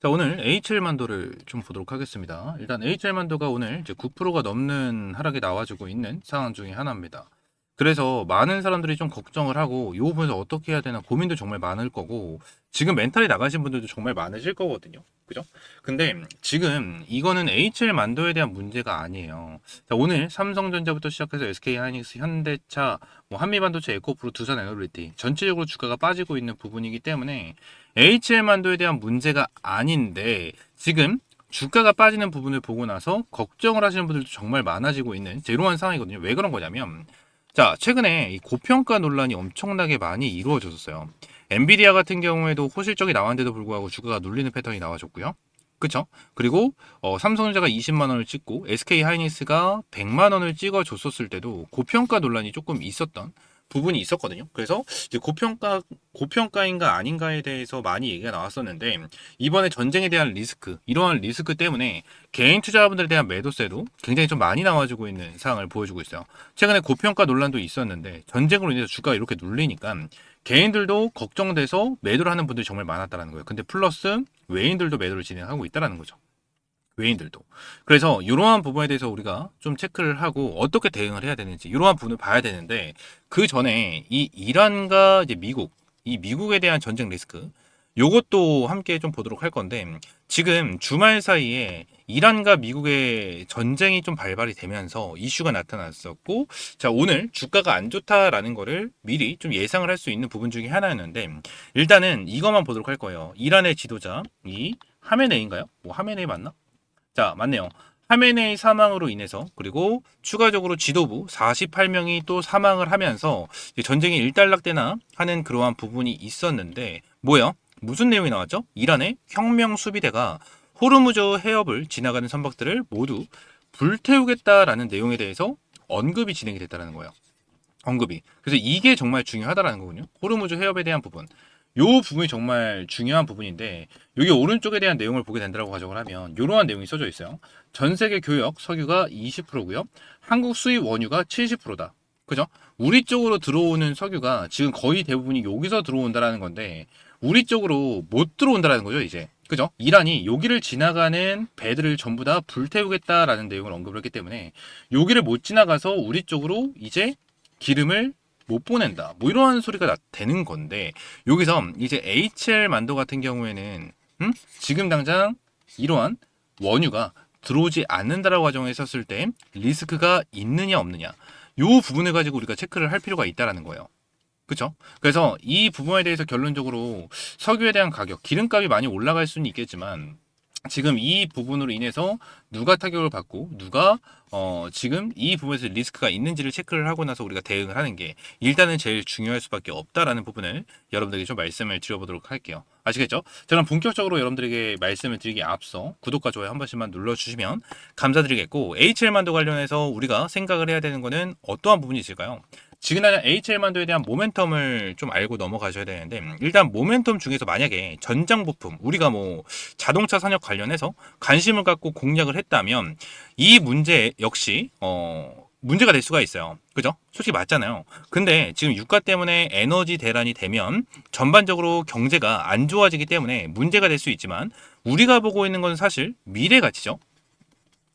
자, 오늘 HL만도를 좀 보도록 하겠습니다. 일단 HL만도가 오늘 이제 9%가 넘는 하락이 나와주고 있는 상황 중에 하나입니다. 그래서 많은 사람들이 좀 걱정을 하고 이 부분에서 어떻게 해야 되나 고민도 정말 많을 거고 지금 멘탈이 나가신 분들도 정말 많으실 거거든요. 그죠? 근데 지금 이거는 HL만도에 대한 문제가 아니에요. 자, 오늘 삼성전자부터 시작해서 SK하이닉스, 현대차, 뭐 한미반도체, 에코프로, 두산에너빌리티 전체적으로 주가가 빠지고 있는 부분이기 때문에 HL만도에 대한 문제가 아닌데 지금 주가가 빠지는 부분을 보고 나서 걱정을 하시는 분들도 정말 많아지고 있는 이러한 상황이거든요. 왜 그런 거냐면 자, 최근에 이 고평가 논란이 엄청나게 많이 이루어졌어요. 엔비디아 같은 경우에도 호실적이 나왔는데도 불구하고 주가가 눌리는 패턴이 나와줬고요. 그쵸? 그리고 삼성전자가 20만 원을 찍고 SK하이닉스가 100만 원을 찍어줬었을 때도 고평가 논란이 조금 있었던 부분이 있었거든요. 그래서 이제 고평가인가 아닌가에 대해서 많이 얘기가 나왔었는데 이번에 전쟁에 대한 리스크, 이러한 리스크 때문에 개인 투자자분들에 대한 매도세도 굉장히 좀 많이 나와주고 있는 상황을 보여주고 있어요. 최근에 고평가 논란도 있었는데 전쟁으로 인해서 주가가 이렇게 눌리니까 개인들도 걱정돼서 매도를 하는 분들이 정말 많았다는 거예요. 근데 플러스 외인들도 매도를 진행하고 있다는 거죠. 외인들도. 그래서 이러한 부분에 대해서 우리가 좀 체크를 하고 어떻게 대응을 해야 되는지 이러한 부분을 봐야 되는데 그 전에 이 이란과 이제 미국, 이 미국에 대한 전쟁 리스크 요것도 함께 좀 보도록 할 건데 지금 주말 사이에 이란과 미국의 전쟁이 좀 발발이 되면서 이슈가 나타났었고 자 오늘 주가가 안 좋다라는 거를 미리 좀 예상을 할 수 있는 부분 중에 하나였는데 일단은 이것만 보도록 할 거예요. 이란의 지도자 이 하메네이인가요? 뭐 하메네이 맞나? 자, 맞네요. 하메네이 사망으로 인해서 그리고 추가적으로 지도부 48명이 또 사망을 하면서 전쟁이 일단락되나 하는 그러한 부분이 있었는데 뭐요? 무슨 내용이 나왔죠? 이란의 혁명 수비대가 호르무즈 해협을 지나가는 선박들을 모두 불태우겠다라는 내용에 대해서 언급이 진행이 됐다는 거예요. 언급이. 그래서 이게 정말 중요하다라는 거군요. 호르무즈 해협에 대한 부분. 요 부분이 정말 중요한 부분인데 여기 오른쪽에 대한 내용을 보게 된다고 가정을 하면 이러한 내용이 써져 있어요. 전 세계 교역 석유가 20%고요. 한국 수입 원유가 70%다. 그죠? 우리 쪽으로 들어오는 석유가 지금 거의 대부분이 여기서 들어온다라는 건데 우리 쪽으로 못 들어온다라는 거죠, 이제. 그죠? 이란이 여기를 지나가는 배들을 전부 다 불태우겠다라는 내용을 언급을 했기 때문에 여기를 못 지나가서 우리 쪽으로 이제 기름을 못 보낸다. 뭐 이러한 소리가 되는 건데 여기서 이제 HL 만도 같은 경우에는 지금 당장 이러한 원유가 들어오지 않는다라고 가정했었을 때 리스크가 있느냐 없느냐 요 부분을 가지고 우리가 체크를 할 필요가 있다라는 거예요. 그렇죠? 그래서 이 부분에 대해서 결론적으로 석유에 대한 가격, 기름값이 많이 올라갈 수는 있겠지만 지금 이 부분으로 인해서 누가 타격을 받고 누가 지금 이 부분에서 리스크가 있는지를 체크를 하고 나서 우리가 대응을 하는 게 일단은 제일 중요할 수밖에 없다라는 부분을 여러분들에게 좀 말씀을 드려보도록 할게요. 아시겠죠? 저는 본격적으로 여러분들에게 말씀을 드리기에 앞서 구독과 좋아요 한 번씩만 눌러주시면 감사드리겠고 HL만도 관련해서 우리가 생각을 해야 되는 거는 어떠한 부분이 있을까요? 지금 당장 HL만도에 대한 모멘텀을 좀 알고 넘어가셔야 되는데 일단 모멘텀 중에서 만약에 전장 부품 우리가 뭐 자동차 산업 관련해서 관심을 갖고 공략을 했다면 이 문제 역시 문제가 될 수가 있어요. 그죠? 솔직히 맞잖아요. 근데 지금 유가 때문에 에너지 대란이 되면 전반적으로 경제가 안 좋아지기 때문에 문제가 될 수 있지만 우리가 보고 있는 건 사실 미래 가치죠.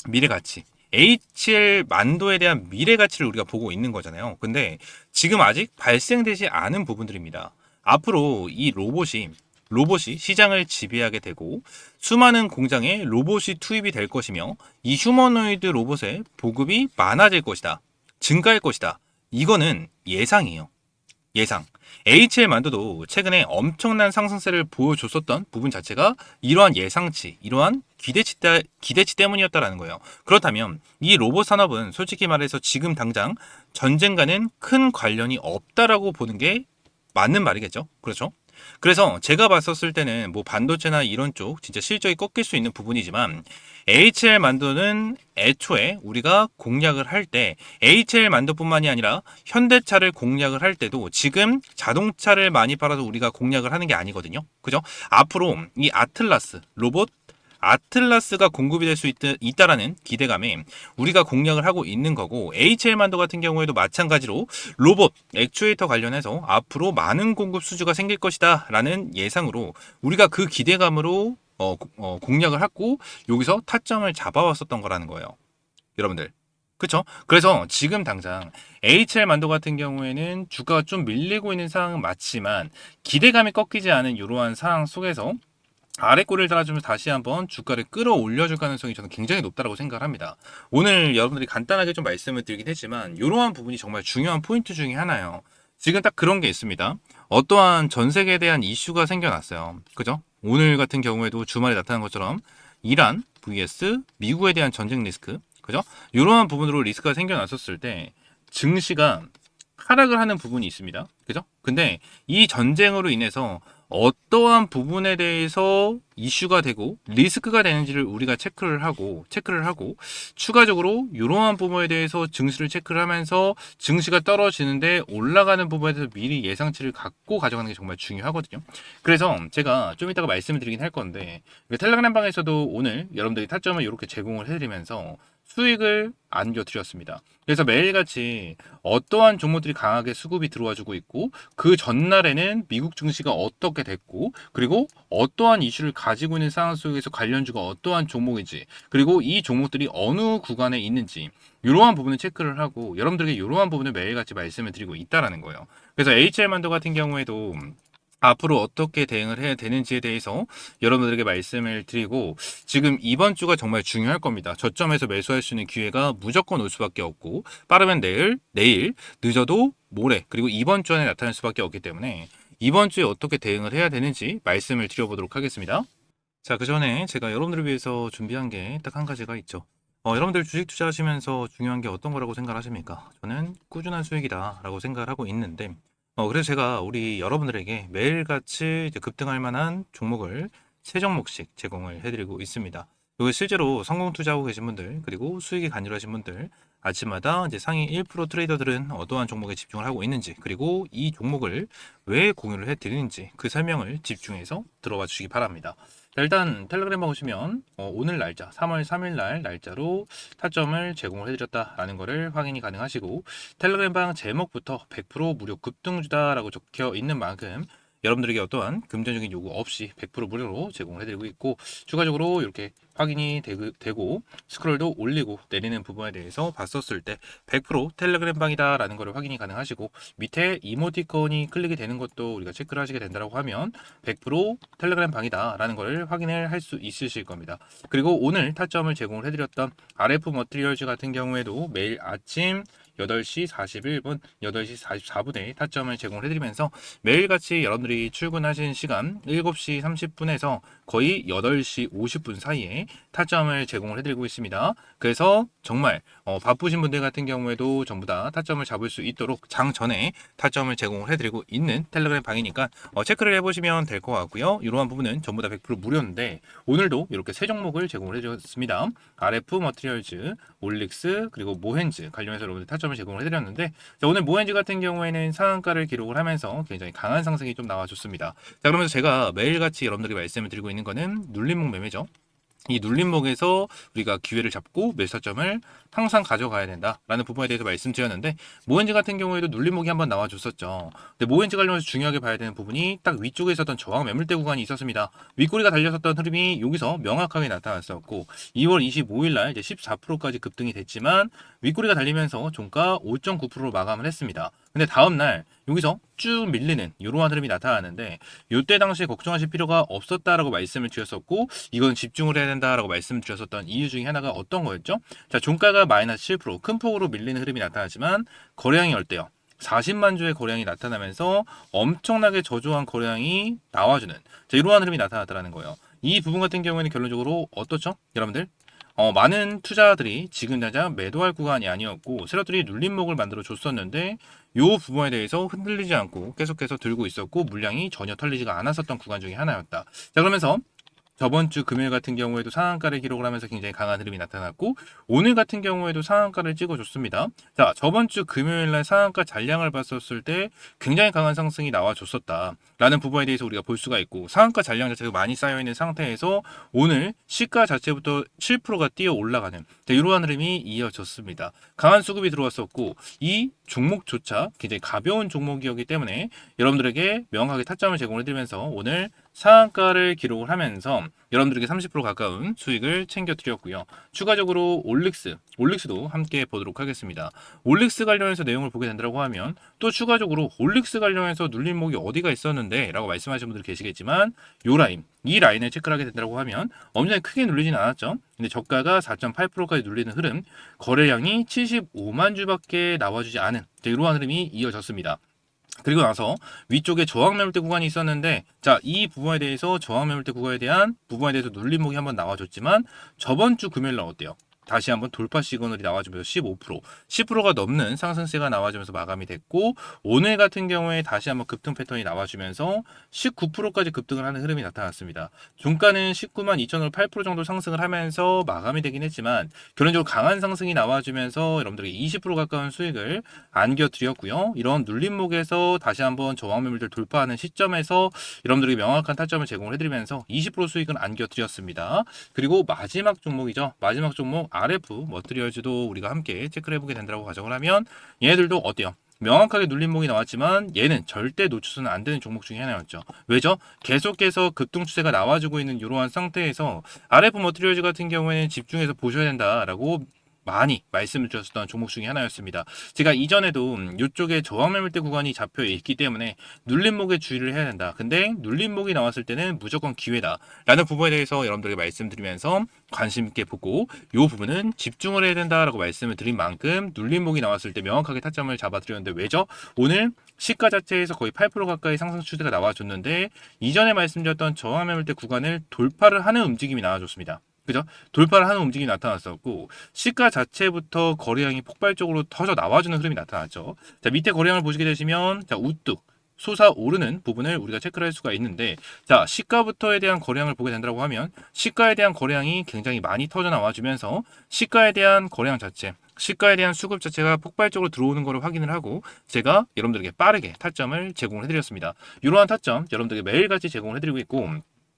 미래 가치. HL 만도에 대한 미래 가치를 우리가 보고 있는 거잖아요. 근데 지금 아직 발생되지 않은 부분들입니다. 앞으로 이 로봇이 시장을 지배하게 되고 수많은 공장에 로봇이 투입이 될 것이며 이 휴머노이드 로봇의 보급이 많아질 것이다. 증가할 것이다. 이거는 예상이에요. 예상. HL 만도도 최근에 엄청난 상승세를 보여줬었던 부분 자체가 이러한 예상치, 이러한 기대치 때문이었다라는 거예요. 그렇다면 이 로봇 산업은 솔직히 말해서 지금 당장 전쟁과는 큰 관련이 없다라고 보는 게 맞는 말이겠죠. 그렇죠? 그래서 제가 봤었을 때는 뭐 반도체나 이런 쪽 진짜 실적이 꺾일 수 있는 부분이지만 HL 만도는 애초에 우리가 공략을 할 때 HL 만도뿐만이 아니라 현대차를 공략을 할 때도 지금 자동차를 많이 팔아서 우리가 공략을 하는 게 아니거든요. 그죠? 앞으로 이 아틀라스 로봇 아틀라스가 공급이 될 수 있다라는 기대감에 우리가 공략을 하고 있는 거고 HL만도 같은 경우에도 마찬가지로 로봇, 액추에이터 관련해서 앞으로 많은 공급 수주가 생길 것이다 라는 예상으로 우리가 그 기대감으로 공략을 하고 여기서 타점을 잡아왔었던 거라는 거예요. 여러분들. 그쵸? 그래서 지금 당장 HL 만도 같은 경우에는 주가가 좀 밀리고 있는 상황은 맞지만 기대감이 꺾이지 않은 이러한 상황 속에서 아래 꼬리를 달아주면서 다시 한번 주가를 끌어올려줄 가능성이 저는 굉장히 높다고 생각을 합니다. 오늘 여러분들이 간단하게 좀 말씀을 드리긴 했지만 이러한 부분이 정말 중요한 포인트 중에 하나예요. 지금 딱 그런 게 있습니다. 어떠한 전 세계에 대한 이슈가 생겨났어요. 그죠? 오늘 같은 경우에도 주말에 나타난 것처럼 이란 vs 미국에 대한 전쟁 리스크, 그죠? 이러한 부분으로 리스크가 생겨났었을 때 증시가 하락을 하는 부분이 있습니다. 그죠? 근데 이 전쟁으로 인해서 어떠한 부분에 대해서 이슈가 되고 리스크가 되는지를 우리가 체크를 하고 추가적으로 이러한 부분에 대해서 증시를 체크를 하면서 증시가 떨어지는데 올라가는 부분에 대해서 미리 예상치를 갖고 가져가는 게 정말 중요하거든요. 그래서 제가 좀 이따가 말씀을 드리긴 할 건데 텔레그램 방에서도 오늘 여러분들이 타점을 이렇게 제공을 해드리면서 수익을 안겨드렸습니다. 그래서 매일같이 어떠한 종목들이 강하게 수급이 들어와주고 있고 그 전날에는 미국 증시가 어떻게 됐고 그리고 어떠한 이슈를 가지고 있는 상황 속에서 관련주가 어떠한 종목인지 그리고 이 종목들이 어느 구간에 있는지 이러한 부분을 체크를 하고 여러분들에게 이러한 부분을 매일같이 말씀을 드리고 있다라는 거예요. 그래서 HL만도 같은 경우에도 앞으로 어떻게 대응을 해야 되는지에 대해서 여러분들에게 말씀을 드리고 지금 이번 주가 정말 중요할 겁니다. 저점에서 매수할 수 있는 기회가 무조건 올 수밖에 없고 빠르면 내일, 늦어도 모레 그리고 이번 주 안에 나타날 수밖에 없기 때문에 이번 주에 어떻게 대응을 해야 되는지 말씀을 드려보도록 하겠습니다. 자, 그 전에 제가 여러분들을 위해서 준비한 게 딱 한 가지가 있죠. 여러분들 주식 투자하시면서 중요한 게 어떤 거라고 생각하십니까? 저는 꾸준한 수익이다 라고 생각을 하고 있는데 그래서 제가 우리 여러분들에게 매일같이 이제 급등할 만한 종목을 3종목씩 제공을 해드리고 있습니다. 그리고 실제로 성공 투자하고 계신 분들, 그리고 수익이 간절하신 분들, 아침마다 이제 상위 1% 트레이더들은 어떠한 종목에 집중을 하고 있는지, 그리고 이 종목을 왜 공유를 해드리는지 그 설명을 집중해서 들어봐 주시기 바랍니다. 자, 일단 텔레그램 보시면 오늘 날짜 3월 3일 날 날짜로 타점을 제공을 해드렸다라는 것을 확인이 가능하시고 텔레그램방 제목부터 100% 무료 급등주다라고 적혀 있는 만큼 여러분들에게 어떠한 금전적인 요구 없이 100% 무료로 제공을 해드리고 있고 추가적으로 이렇게 확인이 되고 스크롤도 올리고 내리는 부분에 대해서 봤었을 때 100% 텔레그램 방이다 라는 것을 확인이 가능하시고 밑에 이모티콘이 클릭이 되는 것도 우리가 체크를 하시게 된다고 하면 100% 텔레그램 방이다 라는 것을 확인을 할 수 있으실 겁니다. 그리고 오늘 타점을 제공을 해드렸던 RF 머티리얼즈 같은 경우에도 매일 아침 8시 41분, 8시 44분에 타점을 제공을 해드리면서 매일같이 여러분들이 출근하신 시간 7시 30분에서 거의 8시 50분 사이에 타점을 제공을 해드리고 있습니다. 그래서 정말 바쁘신 분들 같은 경우에도 전부 다 타점을 잡을 수 있도록 장 전에 타점을 제공을 해드리고 있는 텔레그램 방이니까 체크를 해보시면 될 것 같고요. 이러한 부분은 전부 다 100% 무료인데 오늘도 이렇게 3종목을 제공을 해드렸습니다. RF 머티리얼즈, 올릭스 그리고 모헨즈 관련해서 여러분들 타점을 제공을 해드렸는데 자, 오늘 모헨즈 같은 경우에는 상한가를 기록을 하면서 굉장히 강한 상승이 좀 나와줬습니다. 자, 그러면서 제가 매일같이 여러분들이 말씀을 드리고 있는 거는 눌림목 매매죠. 이 눌림목에서 우리가 기회를 잡고 매수점을 항상 가져가야 된다라는 부분에 대해서 말씀드렸는데 모헨지 같은 경우에도 눌림목이 한번 나와줬었죠. 근데 모헨지 관련해서 중요하게 봐야 되는 부분이 딱 위쪽에 있었던 저항 매물대 구간이 있었습니다. 윗꼬리가 달렸었던 흐름이 여기서 명확하게 나타났었고 2월 25일 날 이제 14%까지 급등이 됐지만 윗꼬리가 달리면서 종가 5.9%로 마감을 했습니다. 근데 다음 날 여기서 쭉 밀리는 이러한 흐름이 나타나는데 이때 당시에 걱정하실 필요가 없었다라고 말씀을 드렸었고 이건 집중을 해야 된다라고 말씀을 드렸었던 이유 중에 하나가 어떤 거였죠? 자, 종가가 마이너스 7% 큰 폭으로 밀리는 흐름이 나타나지만 거래량이 어때요? 40만 주의 거래량이 나타나면서 엄청나게 저조한 거래량이 나와주는 자, 이러한 흐름이 나타났다는 거예요. 이 부분 같은 경우에는 결론적으로 어떻죠? 여러분들? 많은 투자들이 지금 당장 매도할 구간이 아니었고 세력들이 눌림목을 만들어 줬었는데 이 부분에 대해서 흔들리지 않고 계속해서 들고 있었고 물량이 전혀 털리지가 않았었던 구간 중에 하나였다. 자, 그러면서 저번 주 금요일 같은 경우에도 상한가를 기록을 하면서 굉장히 강한 흐름이 나타났고 오늘 같은 경우에도 상한가를 찍어줬습니다. 자, 저번 주 금요일 날 상한가 잔량을 봤었을 때 굉장히 강한 상승이 나와줬었다 라는 부분에 대해서 우리가 볼 수가 있고 상한가 잔량 자체가 많이 쌓여있는 상태에서 오늘 시가 자체부터 7%가 뛰어 올라가는 이러한 흐름이 이어졌습니다. 강한 수급이 들어왔었고 이 종목조차 굉장히 가벼운 종목이었기 때문에 여러분들에게 명확하게 타점을 제공해 드리면서 오늘 상한가를 기록을 하면서 여러분들에게 30% 가까운 수익을 챙겨 드렸고요. 추가적으로 올릭스도 함께 보도록 하겠습니다. 올릭스 관련해서 내용을 보게 된다고 하면 또 추가적으로 올릭스 관련해서 눌림목이 어디가 있었는데 라고 말씀하시는 분들 계시겠지만 이 라인을 체크를 하게 된다고 하면 엄청나게 크게 눌리진 않았죠. 근데 저가가 4.8%까지 눌리는 흐름, 거래량이 75만 주밖에 나와주지 않은 이러한 흐름이 이어졌습니다. 그리고 나서 위쪽에 저항 매물대 구간이 있었는데, 자, 이 부분에 대해서 저항 매물대 구간에 대한 부분에 대해서 눌림목이 한번 나와줬지만 저번 주 금요일날 어때요? 다시 한번 돌파 시그널이 나와주면서 10%가 넘는 상승세가 나와주면서 마감이 됐고, 오늘 같은 경우에 다시 한번 급등 패턴이 나와주면서 19%까지 급등을 하는 흐름이 나타났습니다. 종가는 19만 2천으로 8% 정도 상승을 하면서 마감이 되긴 했지만 결론적으로 강한 상승이 나와주면서 여러분들에게 20% 가까운 수익을 안겨드렸고요. 이런 눌림목에서 다시 한번 저항 매물들 돌파하는 시점에서 여러분들에게 명확한 타점을 제공을 해드리면서 20% 수익을 안겨드렸습니다. 그리고 마지막 종목이죠. 마지막 종목 RF 머티리얼즈도 우리가 함께 체크를 해보게 된다고 가정을 하면 얘네들도 어때요? 명확하게 눌림목이 나왔지만 얘는 절대 놓쳐서는 안 되는 종목 중에 하나였죠. 왜죠? 계속해서 급등 추세가 나와주고 있는 이러한 상태에서 RF 머티리얼즈 같은 경우에는 집중해서 보셔야 된다라고 많이 말씀을 주셨던 종목 중에 하나였습니다. 제가 이전에도 이쪽에 저항 매물대 구간이 잡혀 있기 때문에 눌림목에 주의를 해야 된다. 근데 눌림목이 나왔을 때는 무조건 기회다 라는 부분에 대해서 여러분들에게 말씀드리면서 관심 있게 보고 이 부분은 집중을 해야 된다라고 말씀을 드린 만큼 눌림목이 나왔을 때 명확하게 타점을 잡아드렸는데 왜죠? 오늘 시가 자체에서 거의 8% 가까이 상승 추세가 나와줬는데 이전에 말씀드렸던 저항 매물대 구간을 돌파를 하는 움직임이 나와줬습니다. 그죠? 돌파를 하는 움직임이 나타났었고 시가 자체부터 거래량이 폭발적으로 터져 나와주는 흐름이 나타났죠. 자, 밑에 거래량을 보시게 되시면 자, 우뚝 솟아오르는 부분을 우리가 체크를 할 수가 있는데, 자, 시가부터에 대한 거래량을 보게 된다고 하면 시가에 대한 거래량이 굉장히 많이 터져 나와주면서 시가에 대한 거래량 자체, 시가에 대한 수급 자체가 폭발적으로 들어오는 것을 확인을 하고 제가 여러분들에게 빠르게 타점을 제공을 해드렸습니다. 이러한 타점 여러분들에게 매일같이 제공을 해드리고 있고,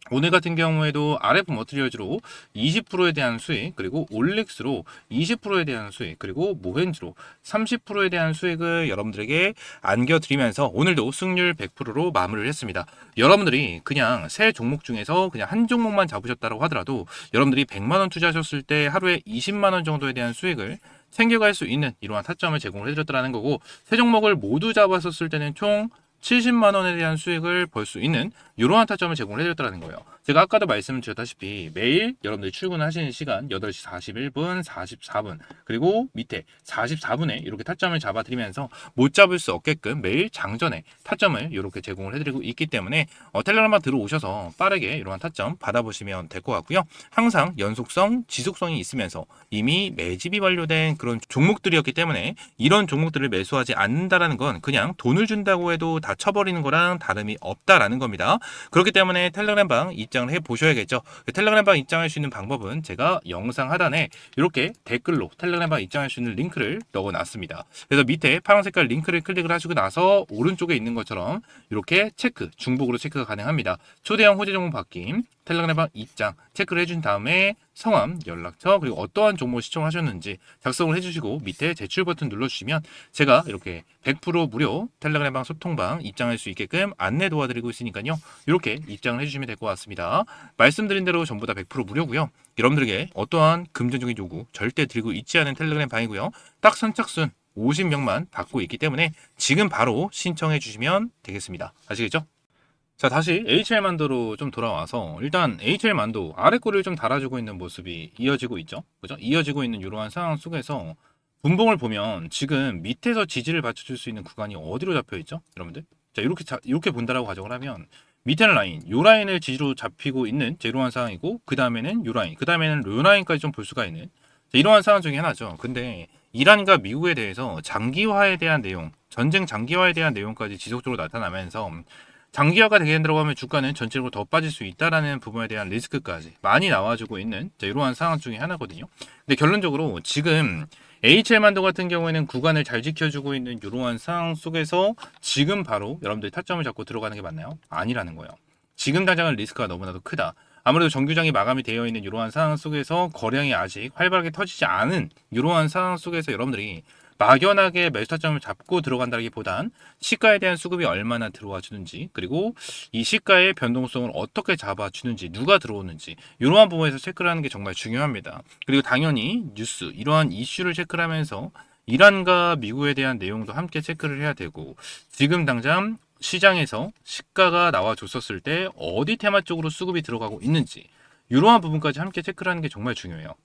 오늘 같은 경우에도 RF 머티리얼즈로 20%에 대한 수익, 그리고 올릭스로 20%에 대한 수익, 그리고 모헨즈로 30%에 대한 수익을 여러분들에게 안겨드리면서 오늘도 수익률 100%로 마무리를 했습니다. 여러분들이 그냥 세 종목 중에서 그냥 한 종목만 잡으셨다고 하더라도 여러분들이 100만원 투자하셨을 때 하루에 20만원 정도에 대한 수익을 챙겨갈 수 있는 이러한 타점을 제공을 해드렸다는 거고, 세 종목을 모두 잡았었을 때는 총 70만 원에 대한 수익을 벌 수 있는 이러한 타점을 제공을 해드렸다는 거예요. 제가 아까도 말씀드렸다시피 매일 여러분들이 출근하시는 시간 8시 41분, 44분, 그리고 밑에 44분에 이렇게 타점을 잡아드리면서 못 잡을 수 없게끔 매일 장전에 타점을 이렇게 제공을 해드리고 있기 때문에 텔레그램만 들어오셔서 빠르게 이러한 타점 받아보시면 될 것 같고요. 항상 연속성, 지속성이 있으면서 이미 매집이 완료된 그런 종목들이었기 때문에 이런 종목들을 매수하지 않는다라는 건 그냥 돈을 준다고 해도 다 쳐버리는 거랑 다름이 없다라는 겁니다. 그렇기 때문에 텔레그램방 입장을 해 보셔야겠죠. 텔레그램방 입장할 수 있는 방법은 제가 영상 하단에 이렇게 댓글로 텔레그램방 입장할 수 있는 링크를 넣어놨습니다. 그래서 밑에 파란 색깔 링크를 클릭을 하시고 나서 오른쪽에 있는 것처럼 이렇게 중복으로 체크가 가능합니다. 초대형 호재 종목 바뀜, 텔레그램방 입장 체크를 해준 다음에 성함, 연락처, 그리고 어떠한 종목 시청하셨는지 작성을 해주시고 밑에 제출 버튼 눌러주시면 제가 이렇게 100% 무료 텔레그램방 소통방 입장할 수 있게끔 안내 도와드리고 있으니까요. 이렇게 입장을 해주시면 될 것 같습니다. 말씀드린 대로 전부 다 100% 무료고요. 여러분들에게 어떠한 금전적인 요구 절대 드리고 있지 않은 텔레그램 방이고요. 딱 선착순 50명만 받고 있기 때문에 지금 바로 신청해 주시면 되겠습니다. 아시겠죠? 자, 다시 HL만도로 좀 돌아와서 일단 HL만도 아래 꼬리를 좀 달아주고 있는 모습이 이어지고 있죠. 그죠? 이어지고 있는 이러한 상황 속에서 분봉을 보면 지금 밑에서 지지를 받쳐줄 수 있는 구간이 어디로 잡혀 있죠? 여러분들? 자, 이렇게 본다라고 가정을 하면 밑에는 라인, 요 라인을 지지로 잡히고 있는 이러한 상황이고 그 다음에는 요 라인, 그 다음에는 요 라인까지 좀 볼 수가 있는 이러한 상황 중에 하나죠. 근데 이란과 미국에 대해서 장기화에 대한 내용, 전쟁 장기화에 대한 내용까지 지속적으로 나타나면서 장기화가 되게 된다고 하면 주가는 전체적으로 더 빠질 수 있다라는 부분에 대한 리스크까지 많이 나와주고 있는 이러한 상황 중에 하나거든요. 근데 결론적으로 지금 HL만도 같은 경우에는 구간을 잘 지켜주고 있는 이러한 상황 속에서 지금 바로 여러분들이 타점을 잡고 들어가는 게 맞나요? 아니라는 거예요. 지금 당장은 리스크가 너무나도 크다. 아무래도 정규장이 마감이 되어 있는 이러한 상황 속에서 거래량이 아직 활발하게 터지지 않은 이러한 상황 속에서 여러분들이 막연하게 매수 타점을 잡고 들어간다기보단 시가에 대한 수급이 얼마나 들어와 주는지, 그리고 이 시가의 변동성을 어떻게 잡아주는지, 누가 들어오는지 이러한 부분에서 체크를 하는 게 정말 중요합니다. 그리고 당연히 뉴스, 이러한 이슈를 체크를 하면서 이란과 미국에 대한 내용도 함께 체크를 해야 되고, 지금 당장 시장에서 시가가 나와줬었을 때 어디 테마 쪽으로 수급이 들어가고 있는지 이러한 부분까지 함께 체크를 하는 게 정말 중요해요.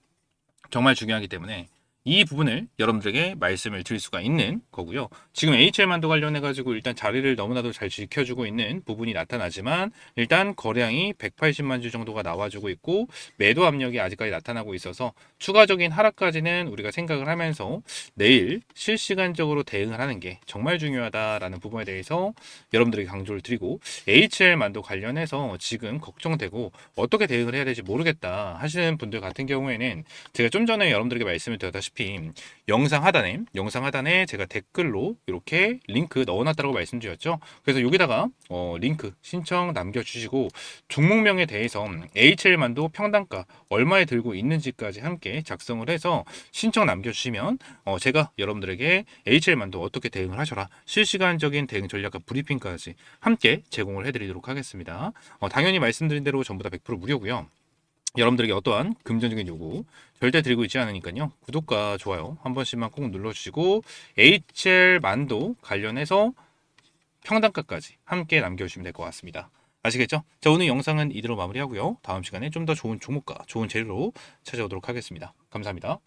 정말 중요하기 때문에 이 부분을 여러분들에게 말씀을 드릴 수가 있는 거고요. 지금 HL만도 관련해 가지고 일단 자리를 너무나도 잘 지켜주고 있는 부분이 나타나지만, 일단 거래량이 180만 주 정도가 나와주고 있고 매도 압력이 아직까지 나타나고 있어서 추가적인 하락까지는 우리가 생각을 하면서 내일 실시간적으로 대응을 하는 게 정말 중요하다라는 부분에 대해서 여러분들에게 강조를 드리고, HL만도 관련해서 지금 걱정되고 어떻게 대응을 해야 될지 모르겠다 하시는 분들 같은 경우에는 제가 좀 전에 여러분들에게 말씀을 드렸다시피 영상 하단에 제가 댓글로 이렇게 링크 넣어놨다고 말씀드렸죠. 그래서 여기다가 링크 신청 남겨주시고, 종목명에 대해서 HL만도 평단가 얼마에 들고 있는지까지 함께 작성을 해서 신청 남겨주시면 제가 여러분들에게 HL만도 어떻게 대응을 하셔라, 실시간적인 대응 전략과 브리핑까지 함께 제공을 해드리도록 하겠습니다. 당연히 말씀드린 대로 전부 다 100% 무료고요. 여러분들에게 어떠한 금전적인 요구 절대 드리고 있지 않으니까요. 구독과 좋아요 한 번씩만 꼭 눌러주시고, HL만도 관련해서 평단가까지 함께 남겨주시면 될 것 같습니다. 아시겠죠? 자, 오늘 영상은 이대로 마무리하고요. 다음 시간에 좀 더 좋은 종목과 좋은 재료로 찾아오도록 하겠습니다. 감사합니다.